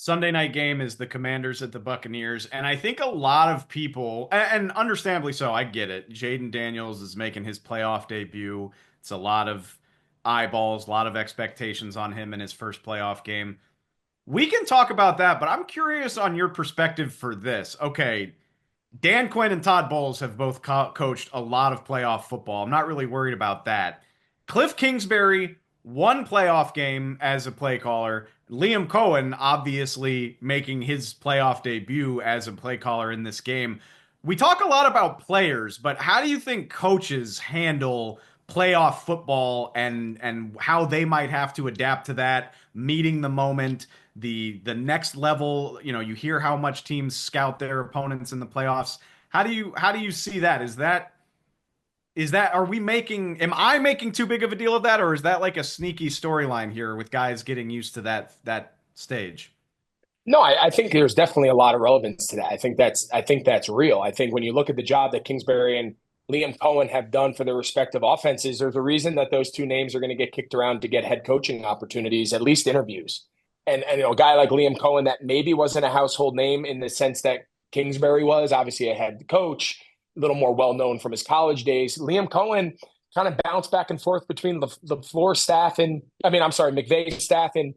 Sunday night game is the Commanders at the Buccaneers, and I think a lot of people, and understandably so, I get it. Jayden Daniels is making his playoff debut. It's a lot of eyeballs, a lot of expectations on him in his first playoff game. We can talk about that, but I'm curious on your perspective for this. Okay, Dan Quinn and Todd Bowles have both coached a lot of playoff football. I'm not really worried about that. Cliff Kingsbury, one playoff game as a play caller. Liam Cohen, obviously making his playoff debut as a play caller in this game. We talk a lot about players, but how do you think coaches handle playoff football and how they might have to adapt to that, meeting the moment, the next level? You hear how much teams scout their opponents in the playoffs. How do you see that? Is that am I making too big of a deal of that, or is that like a sneaky storyline here with guys getting used to that stage? No, I think there's definitely a lot of relevance to that. I think that's real. I think when you look at the job that Kingsbury and Liam Cohen have done for their respective offenses, there's a reason that those two names are going to get kicked around to get head coaching opportunities, at least interviews. And a guy like Liam Cohen that maybe wasn't a household name in the sense that Kingsbury was, obviously a head coach, a little more well known from his college days. Liam Cohen kind of bounced back and forth between the floor staff and I'm sorry, McVay's staff in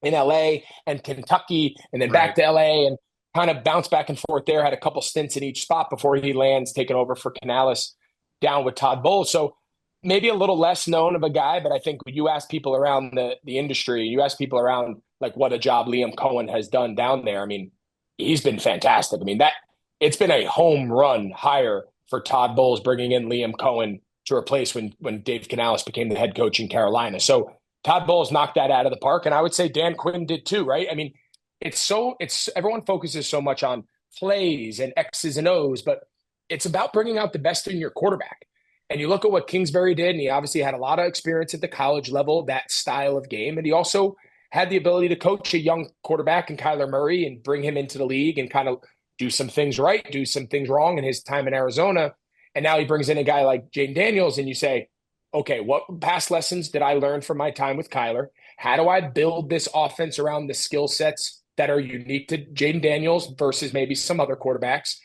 LA and Kentucky and then back Right. to LA and kind of bounced back and forth there, had a couple stints in each spot before he lands taking over for Canales down with Todd Bowles. So maybe a little less known of a guy, but I think when you ask people around the industry, you ask people around like what a job Liam Cohen has done down there. I mean, he's been fantastic. I mean, that it's been a home run hire for Todd Bowles bringing in Liam Cohen to replace when Dave Canales became the head coach in Carolina. So Todd Bowles knocked that out of the park, and I would say Dan Quinn did too, right? I mean, it's everyone focuses so much on plays and X's and O's, but it's about bringing out the best in your quarterback. And you look at what Kingsbury did, and he obviously had a lot of experience at the college level, that style of game, and he also had the ability to coach a young quarterback in Kyler Murray and bring him into the league and kind of do some things right, do some things wrong in his time in Arizona. And now he brings in a guy like Jayden Daniels, and you say, okay, what past lessons did I learn from my time with Kyler? How do I build this offense around the skill sets that are unique to Jayden Daniels versus maybe some other quarterbacks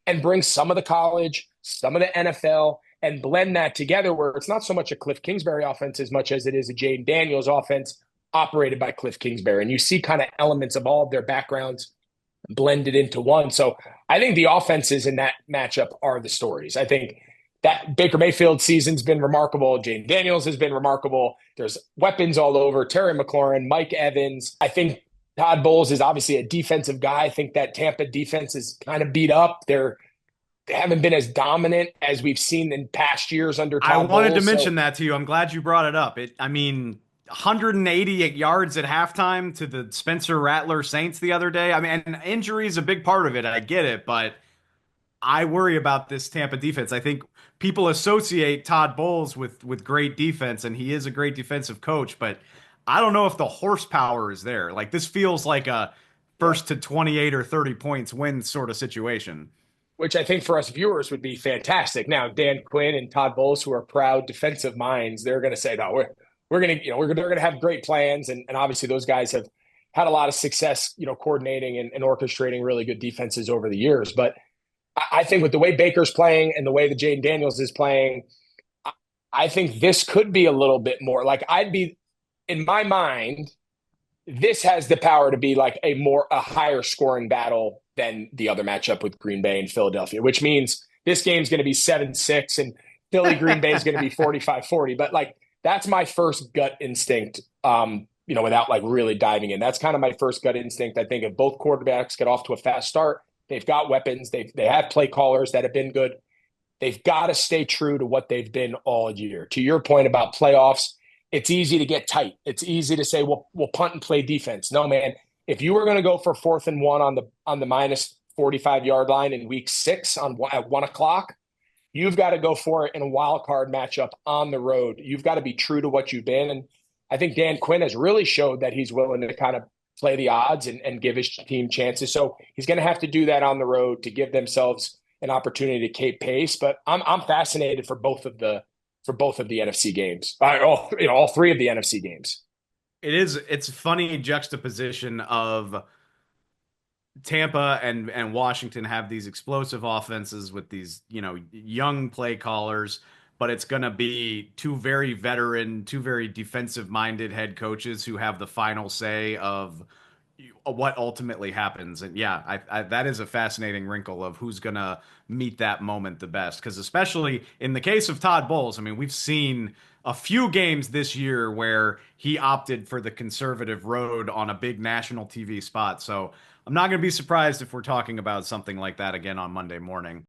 and bring some of the college, some of the NFL, and blend that together where it's not so much a Cliff Kingsbury offense as much as it is a Jayden Daniels offense operated by Cliff Kingsbury. And you see kind of elements of all of their backgrounds blended into one. So I think the offenses in that matchup are the stories. I think that Baker Mayfield season's been remarkable. Jayden Daniels has been remarkable. There's weapons all over. Terry McLaurin, Mike Evans. I think Todd Bowles is obviously a defensive guy. I think that Tampa defense is kind of beat up. They haven't been as dominant as we've seen in past years under I Todd wanted to Bowles. mention So, that to you. I'm glad you brought it up. I mean, 180 yards at halftime to the Spencer Rattler Saints the other day. I mean, and injury is a big part of it. I get it, but I worry about this Tampa defense. I think people associate Todd Bowles with great defense, and he is a great defensive coach, but I don't know if the horsepower is there. Like this feels like a yeah, first to 28 or 30 points win sort of situation. which I think for us viewers would be fantastic. Now, Dan Quinn and Todd Bowles, who are proud defensive minds, they're going to say, no, we're going to, they're going to have great plans. And obviously those guys have had a lot of success, coordinating and orchestrating really good defenses over the years. But I think with the way Baker's playing and the way that Jayden Daniels is playing, I think this could be a little bit more like in my mind, this has the power to be like a higher scoring battle than the other matchup with Green Bay and Philadelphia, which means this game's going to be 7-6 and Philly Green Bay is going to be 45-40. But like that's my first gut instinct. Without like really diving in. That's kind of my first gut instinct. I think if both quarterbacks get off to a fast start, they've got weapons, they have play callers that have been good. They've got to stay true to what they've been all year. To your point about playoffs, it's easy to get tight. It's easy to say, well, we'll punt and play defense. No, man. If you were going to go for 4th and 1 on the minus 45-yard line in week 6 at 1 o'clock, you've got to go for it in a wild card matchup on the road. You've got to be true to what you've been. And I think Dan Quinn has really showed that he's willing to kind of play the odds and give his team chances. So he's going to have to do that on the road to give themselves an opportunity to keep pace. But I'm fascinated for both of the NFC games. All 3 of the NFC games. It's funny juxtaposition of Tampa and Washington have these explosive offenses with these, young play callers, but it's going to be two very veteran, two very defensive minded head coaches who have the final say of what ultimately happens. And yeah, that is a fascinating wrinkle of who's going to meet that moment the best. Because especially in the case of Todd Bowles, I mean, we've seen a few games this year where he opted for the conservative road on a big national TV spot. So I'm not going to be surprised if we're talking about something like that again on Monday morning.